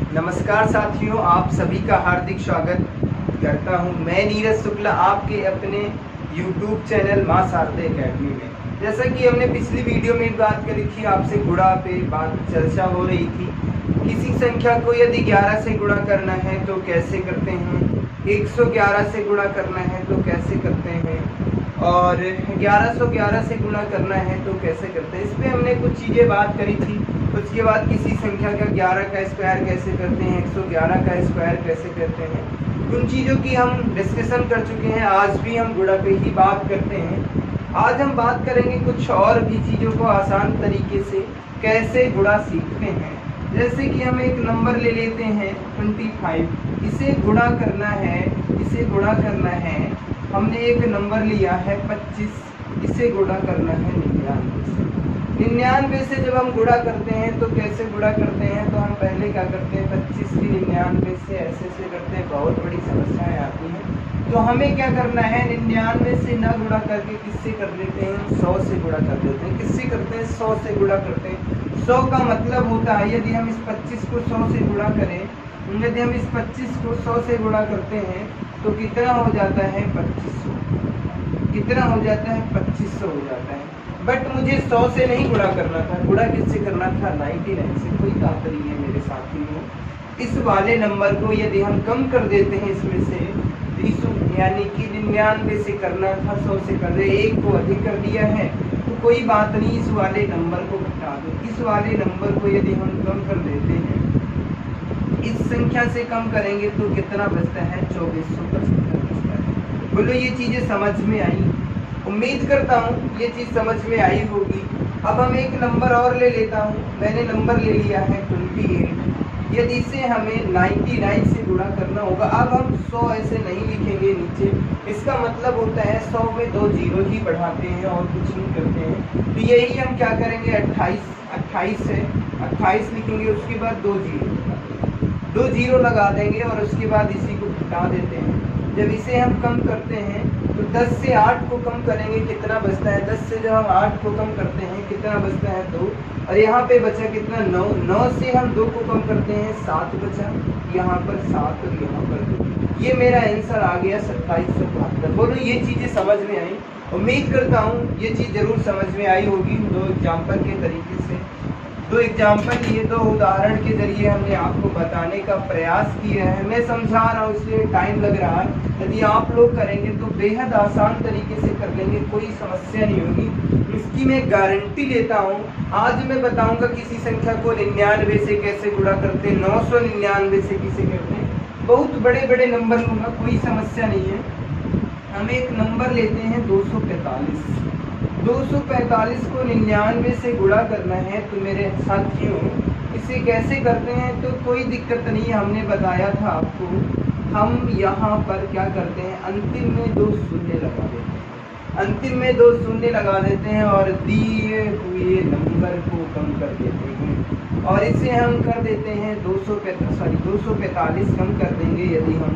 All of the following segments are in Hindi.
नमस्कार साथियों, आप सभी का हार्दिक स्वागत करता हूं। मैं नीरज शुक्ला आपके अपने YouTube चैनल मां शारदे एकेडमी में। जैसा कि हमने पिछली वीडियो में बात करी थी, आपसे गुणा पे बात चर्चा हो रही थी। किसी संख्या को यदि 11 से गुणा करना है तो कैसे करते हैं, 111 से गुणा करना है तो कैसे करते हैं, और 1111 से गुणा करना है तो कैसे करते हैं। इस पर हमने कुछ चीज़ें बात करी थी। उसके बाद किसी संख्या का 11 का स्क्वायर कैसे करते हैं, 111 का स्क्वायर कैसे करते हैं, उन चीज़ों की हम डिस्कशन कर चुके हैं। आज भी हम गुणा पे ही बात करते हैं। आज हम बात करेंगे कुछ और भी चीज़ों को आसान तरीके से कैसे गुणा सीखते हैं। जैसे कि हम एक नंबर ले लेते हैं 25, इसे गुणा करना है, इसे गुणा करना है। हमने एक नंबर लिया है 25, इसे गुणा करना है 99 से। 99 से जब हम गुणा करते हैं तो कैसे गुणा करते हैं, तो हम पहले क्या करते हैं, 25 की 99 से ऐसे करते हैं। बहुत बड़ी समस्याएं आती हैं, तो हमें क्या करना है, 99 से ना गुणा करके किससे कर देते हैं, 100 से गुणा कर देते हैं। किससे करते हैं, 100 से गुणा करते हैं। 100 का मतलब होता है, यदि हम इस 25 को 100 से गुणा करें, यदि हम इस 25 को 100 से गुणा करते हैं तो कितना हो जाता है, 2500। कितना हो जाता है, 2500 हो जाता है। बट मुझे 100 से नहीं गुणा करना था, गुणा किससे करना था, 99 से। कोई ताकत नहीं है मेरे साथियों। इस वाले नंबर को यदि हम कम कर देते हैं इसमें से, यानी कि 99 से करना था, 100 से कर दे, एक को अधिक कर दिया है, तो कोई बात नहीं, इस वाले नंबर को घटा दो। इस वाले नंबर को यदि हम कम कर देते हैं, इस संख्या से कम करेंगे तो कितना बचता है, 2475 बचता है। बोलो ये चीजें समझ में आई? उम्मीद करता हूँ ये चीज समझ में आई होगी। अब हम एक नंबर और ले लेता हूँ। मैंने नंबर ले लिया है 28। यदि इसे हमें 99 से गुणा करना होगा, अब हम 100 ऐसे नहीं लिखेंगे नीचे। इसका मतलब होता है 100 में 2 जीरो ही बढ़ाते हैं और कुछ नहीं करते हैं। तो यही हम क्या करेंगे, 28 है, 28 लिखेंगे, उसके बाद 2 जीरो लगा देंगे और उसके बाद इसी को घटा देते हैं। जब इसे हम कम करते हैं तो 10 से 8 को कम करेंगे, कितना बचता है, 10 से जब हम 8 को कम करते हैं कितना बचता है, 2। और यहाँ पे बचा कितना, 9। 9 से हम 2 को कम करते हैं, 7 बचा। यहाँ पर 7 और यहाँ पर 2। ये मेरा आंसर आ गया 2772। बोलो ये चीज़ें समझ में आई? उम्मीद करता हूँ ये चीज़ जरूर समझ में आई होगी। 2 एग्जाम्पल के तरीके से, 2 एग्जाम्पल, ये 2 उदाहरण के जरिए हमने आपको बताने का प्रयास किया है। मैं समझा रहा हूँ इसलिए टाइम लग रहा है। यदि आप लोग करेंगे तो बेहद आसान तरीके से कर लेंगे, कोई समस्या नहीं होगी, इसकी मैं गारंटी लेता हूँ। आज मैं बताऊंगा किसी संख्या को 99 से कैसे गुणा करते हैं, 999 से किसे करते हैं। बहुत बड़े बड़े नंबर लूँगा, कोई समस्या नहीं है। हम एक नंबर लेते हैं 245। 245 को 99 से गुणा करना है तो मेरे साथियों इसे कैसे करते हैं, तो कोई दिक्कत नहीं, हमने बताया था आपको। हम यहाँ पर क्या करते हैं, अंतिम में 2 शून्य लगा देते हैं। अंतिम में 2 शून्य लगा देते हैं और दिए हुए नंबर को कम कर देते हैं, और इसे हम कर देते हैं 245 कम कर देंगे। यदि हम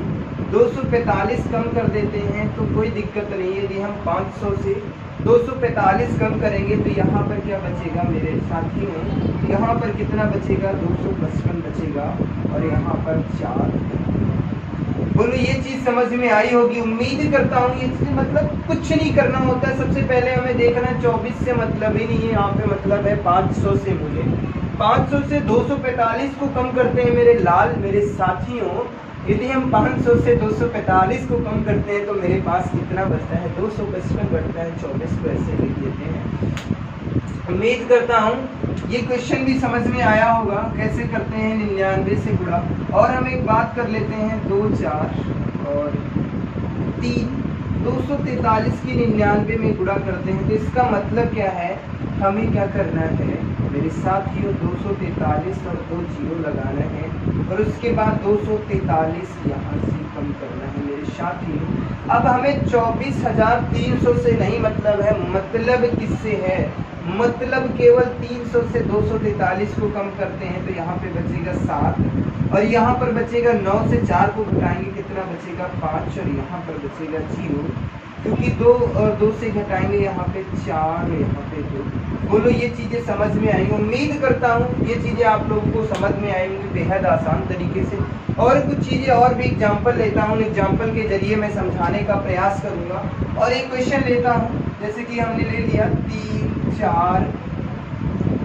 245 कम कर देते हैं तो कोई दिक्कत नहीं। यदि हम 500 से 245 कम करेंगे तो यहाँ पर क्या बचेगा मेरे साथियों, यहाँ पर कितना बचेगा, 255 बचेगा, और यहाँ पर 4। बोलो ये चीज समझ में आई होगी? उम्मीद करता हूँ ये चीज, मतलब कुछ नहीं करना होता है। सबसे पहले हमें देखना, 24 से मतलब ही नहीं है, यहाँ पे मतलब है 500 से। बोले 500 से 245 को कम करते हैं मेरे लाल, मेरे साथियों। यदि हम 500 से 245 को कम करते हैं तो मेरे पास कितना बचता है, 255 बढ़ता है। 24 को ऐसे लिख देते हैं। उम्मीद करता हूँ ये क्वेश्चन भी समझ में आया होगा, कैसे करते हैं 99 से गुणा। और हम एक बात कर लेते हैं, 2 4 और 3। 243 की 99 में गुणा करते हैं तो इसका मतलब क्या है, हमें क्या करना है मेरे साथियों, 243 और 2 जीरो लगाना है, और उसके बाद 243 यहाँ से कम करना है मेरे साथियों। अब हमें 24,300 से नहीं मतलब है, मतलब किससे है, मतलब केवल 300 से 243 को कम करते हैं तो यहाँ पे बचेगा 7, और यहाँ पर बचेगा 9 से 4 को घटाएंगे कितना बचेगा, 5, और यहाँ पर बचेगा 0, क्योंकि 2 और 2 से घटाएंगे यहाँ पे 4, यहाँ पे 2। बोलो ये चीज़ें समझ में आई। उम्मीद करता हूँ ये चीज़ें आप लोगों को समझ में आई होंगी बेहद आसान तरीके से। और कुछ चीज़ें और भी एग्जाम्पल लेता हूँ, एग्जाम्पल के जरिए मैं समझाने का प्रयास करूँगा। और एक क्वेश्चन लेता हूँ, जैसे कि हमने ले लिया 3, 4,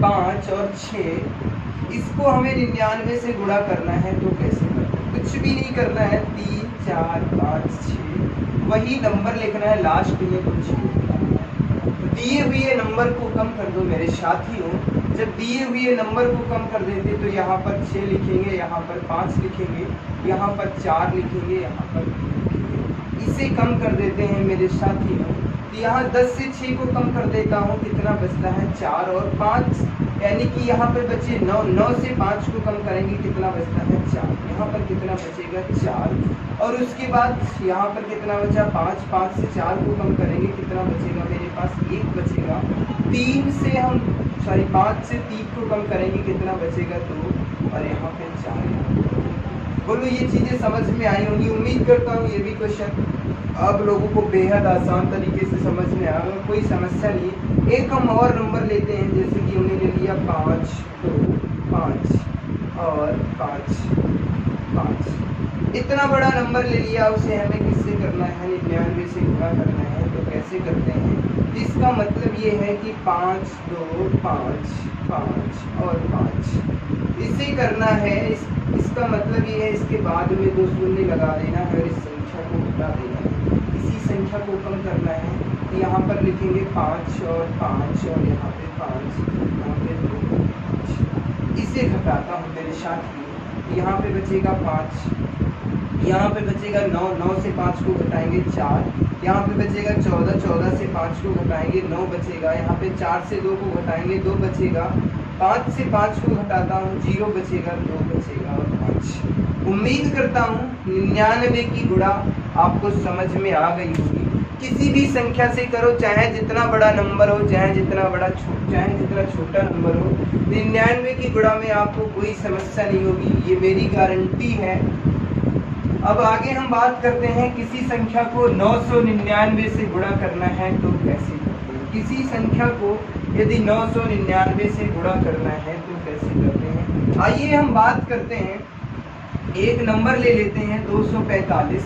5 और 6, इसको हमें 99 से गुणा करना है तो कैसे करना है? कुछ भी नहीं करना है, 3, 4, 5, 6 वही नंबर लिखना है, लास्ट में कुछ दिए हुए नंबर को कम कर दो मेरे साथियों। जब दिए हुए नंबर को कम कर देते तो यहाँ पर 6 लिखेंगे, यहाँ पर 5 लिखेंगे, यहाँ पर 4 लिखेंगे, यहाँ पर 3 लिखेंगे। इसे कम कर देते हैं मेरे साथियों। तो यहाँ 10 से 6 को कम कर देता हूँ, कितना बचता है 4 और 5, यानी कि यहाँ पर बचे 9। 9 से 5 को कम करेंगे, कितना बचता है 4। यहाँ पर कितना बचेगा 4। और उसके बाद यहाँ पर कितना बचा 5। 5 से 4 को कम करेंगे, कितना बचेगा मेरे पास 1 बचेगा। 3 से हम 5 से 3 को कम करेंगे, कितना बचेगा 2। और यहाँ पे 4। बोलो ये चीज़ें समझ में आई होंगी। उम्मीद करता हूँ ये भी क्वेश्चन आप लोगों को बेहद आसान तरीके से समझ में आएगा, कोई समस्या नहीं। एक हम और नंबर लेते हैं, जैसे कि हमने ले लिया 5, 2, 5 और 5, 5। इतना बड़ा नंबर ले लिया, उसे हमें किससे करना है? 99 से गुणा करना है। तो कैसे करते हैं? इसका मतलब ये है कि 5, 2, 5, 5 और 5 इसे करना है। इसका मतलब ये है, इसके बाद में 2 शून्य लगा देना है और इस संख्या को घटा देना है। इसी संख्या को कम करना है, तो यहाँ पर लिखेंगे 5 और 5 और यहाँ पे 5, यहाँ पे 2, 5। इसे घटाता हूँ मेरे साथ। यहाँ पे बचेगा 5, यहाँ पे बचेगा 9। 9 से 5 को घटाएंगे 4, यहाँ पे बचेगा 14। 14 से 5 को घटाएंगे 9 बचेगा। यहाँ पे 4 से 2 को घटाएंगे 2 बचेगा। 5 से 5 को घटाता हूँ 0 बचेगा, 2 बचेगा और 5। उम्मीद करता हूँ 99 की गुणा आपको समझ में आ गई होगी। किसी भी संख्या से करो, चाहे जितना बड़ा नंबर हो, चाहे जितना छोटा नंबर हो, 99 की गुणा में आपको कोई समस्या नहीं होगी, ये मेरी गारंटी है। अब आगे हम बात करते हैं, किसी संख्या को 999 से गुणा करना है तो कैसे करते हैं? किसी संख्या को यदि 999 से गुणा करना है तो कैसे करते हैं? आइए हम बात करते हैं, एक नंबर ले लेते हैं 245।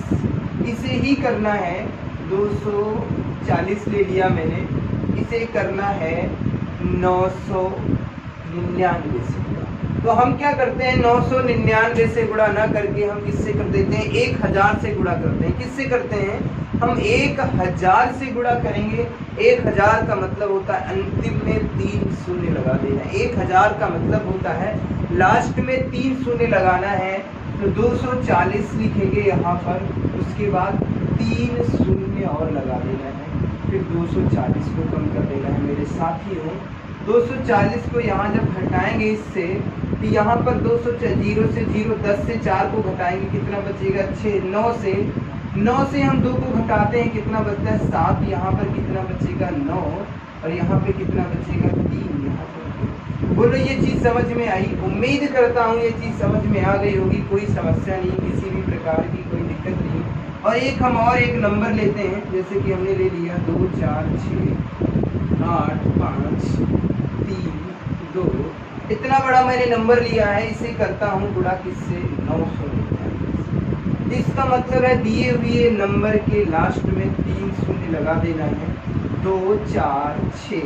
इसे ही करना है 240 ले लिया मैंने, इसे करना है 999 से गुणा। तो हम क्या करते हैं, 999 से गुणा ना करके हम किससे कर देते हैं? 1000 से गुणा करते हैं। किससे करते हैं? हम 1000 से गुणा करेंगे। 1000 का मतलब होता है अंतिम में 3 शून्य लगा देना। 1000 का मतलब होता है लास्ट में 3 शून्य लगाना है। तो 240 लिखेंगे यहाँ पर, उसके बाद 3 शून्य और लगा देना है, फिर 240 को कम कर देना है मेरे साथियों। 240 को यहाँ जब घटाएंगे इससे, तो यहाँ पर 0 से 0, 10 से 4 को घटाएंगे, कितना बचेगा 6। 9 से हम 2 को घटाते हैं, कितना बचता है 7। यहाँ पर कितना बचेगा 9 और यहाँ पे कितना बचेगा 3। यहाँ पर बोलो ये चीज़ समझ में आई? उम्मीद करता हूँ ये चीज़ समझ में आ गई होगी, कोई समस्या नहीं, किसी भी प्रकार की कोई दिक्कत नहीं। और एक नंबर लेते हैं, जैसे कि हमने ले लिया 2, 4, 6, 8, 5, 3, 2। इतना बड़ा मैंने नंबर लिया है, इसे करता हूँ गुणा किससे? 999। इसका मतलब है दिए हुए नंबर के लास्ट में 3 शून्य लगा देना है। 2, 4, 6,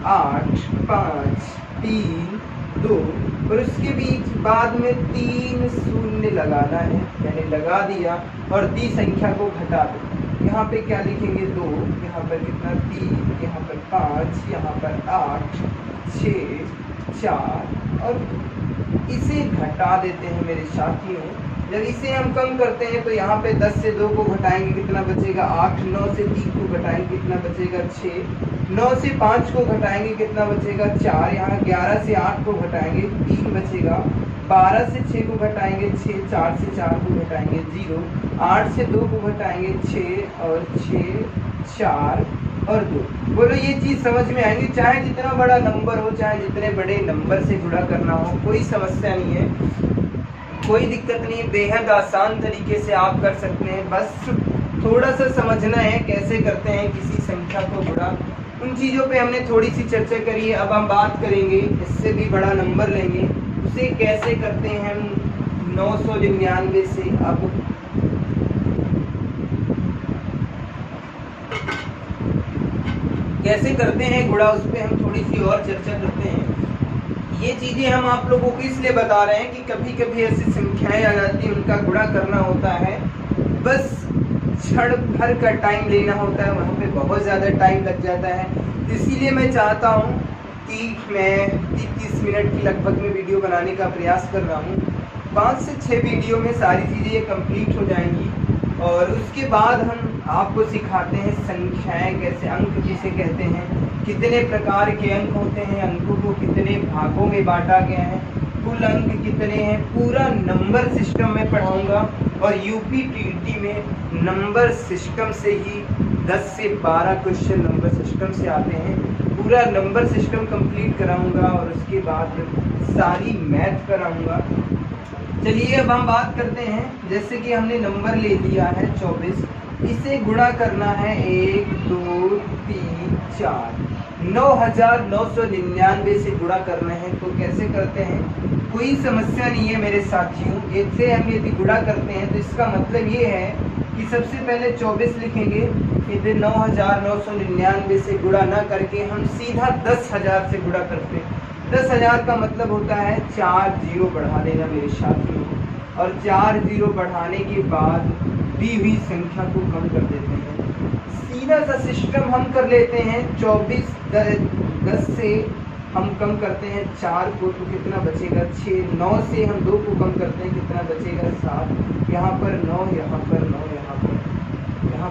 8, 5, 3, 2 और उसके बीच बाद में 3 शून्य लगाना है। मैंने लगा दिया और दी संख्या को घटा दो। यहाँ पे क्या लिखेंगे 2, यहाँ पर कितना 3, यहाँ पर 5, यहाँ पर 8, 6, 4 और इसे घटा देते हैं मेरे साथियों। जब इसे हम कम करते हैं तो यहाँ पे 10 से 2 को घटाएंगे, कितना बचेगा 8। 9 से 3 को घटाएंगे, कितना बचेगा 6। 9 से 5 को घटाएंगे, कितना बचेगा 4। यहाँ 11 से 8 को घटाएंगे, 3 बचेगा। 12 से 6 को घटाएंगे 6। 4 से 4 को घटाएंगे 0। 8 से 2 को घटाएंगे 6 और 6, 4 और 2। बोलो ये चीज़ समझ में आएंगी? चाहे जितना बड़ा नंबर हो, चाहे जितने बड़े नंबर से गुणा करना हो, कोई समस्या नहीं है, कोई दिक्कत नहीं, बेहद आसान तरीके से आप कर सकते हैं। बस थोड़ा सा समझना है कैसे करते हैं किसी संख्या को गुणा। उन चीज़ों पे हमने थोड़ी सी चर्चा करी है। अब हम बात करेंगे, इससे भी बड़ा नंबर लेंगे, उसे कैसे करते हैं हम 999 से। अब कैसे करते हैं गुणा, उस पर हम थोड़ी सी और चर्चा करते हैं। ये चीज़ें हम आप लोगों को इसलिए बता रहे हैं कि कभी कभी ऐसी संख्याएं आ जाती हैं, उनका गुणा करना होता है, बस क्षण भर का टाइम लेना होता है, वहाँ पे बहुत ज़्यादा टाइम लग जाता है। इसीलिए मैं चाहता हूँ कि मैं 30 मिनट की लगभग में वीडियो बनाने का प्रयास कर रहा हूँ। 5 से 6 वीडियो में सारी चीज़ें कंप्लीट हो जाएंगी और उसके बाद हम आपको सिखाते हैं संख्याएं कैसे, अंक जिसे कहते हैं, कितने प्रकार के अंक होते हैं, अंकों को कितने भागों में बांटा गया है, कुल अंक कितने हैं, पूरा नंबर सिस्टम में पढ़ाऊंगा। और यूपीटीटी में नंबर सिस्टम से ही 10 से 12 क्वेश्चन नंबर सिस्टम से आते हैं। पूरा नंबर सिस्टम कंप्लीट कराऊंगा और उसके बाद सारी मैथ कराऊंगा। चलिए अब हम बात करते हैं, जैसे कि हमने नंबर ले लिया है 24, इसे गुणा करना है 1 2 3 4, 9999 से गुणा करना है। तो कैसे करते हैं, कोई समस्या नहीं है मेरे साथियों। इससे हम यदि गुणा करते हैं तो इसका मतलब ये है कि सबसे पहले 24 लिखेंगे, फिर 9999 से गुणा ना करके हम सीधा 10,000 से गुणा करते हैं। 10,000 का मतलब होता है 4 जीरो बढ़ा देना मेरे साथियों, और 4 जीरो बढ़ाने के बाद दी हुई संख्या को कम कर देते हैं। सीधा सा सिस्टम हम कर लेते हैं। 24 10 से हम कम करते हैं 4 को, तो कितना बचेगा 6। 9 से हम 2 को कम करते हैं, कितना बचेगा 7। यहाँ पर 9, यहाँ पर 9, यहाँ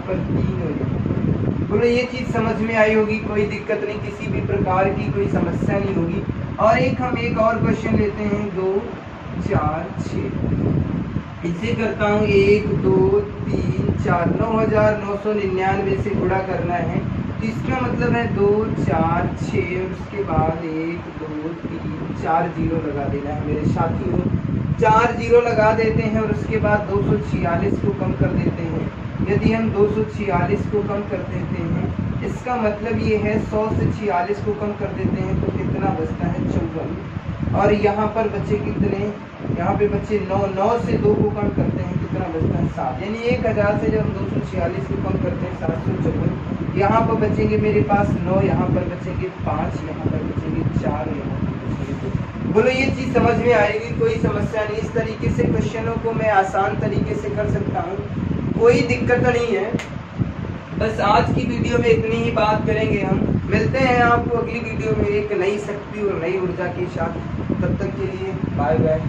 पर 3 और यहाँ पर। बोलो ये चीज़ समझ में आई होगी, कोई दिक्कत नहीं, किसी भी प्रकार की कोई समस्या नहीं होगी। और हम एक और क्वेश्चन लेते हैं, 2 4 6, इसे करता हूँ 1 2 3 4, 9999 से गुणा करना है। तो इसका मतलब है 2 4 6 और उसके बाद 1 2 3 4 जीरो लगा देना है मेरे साथियों। 4 जीरो लगा देते हैं और उसके बाद 246 को कम कर देते हैं। यदि हम 246 को कम कर देते हैं, इसका मतलब ये है 100 से 46 को कम कर देते हैं तो कितना बचता है 54। और यहाँ पर बचे कितने, यहाँ पे बचे 9। 9 से 2 को कम करते हैं, कितना बचता है 7। यानी 1000 से जब हम 246 को कम करते हैं 754। यहाँ पर बचेंगे मेरे पास 9, यहाँ पर बचेंगे 5, यहाँ पर बचेंगे 4, यहाँ पर बचेंगे 2। बोलो ये चीज़ समझ में आएगी, कोई समस्या नहीं। इस तरीके से क्वेश्चनों को मैं आसान तरीके से कर सकता हूँ, कोई दिक्कत नहीं है। बस आज की वीडियो में इतनी ही बात करेंगे हम। मिलते हैं आपको अगली वीडियो में एक नई शक्ति और नई ऊर्जा के साथ। तब तक के लिए बाय बाय।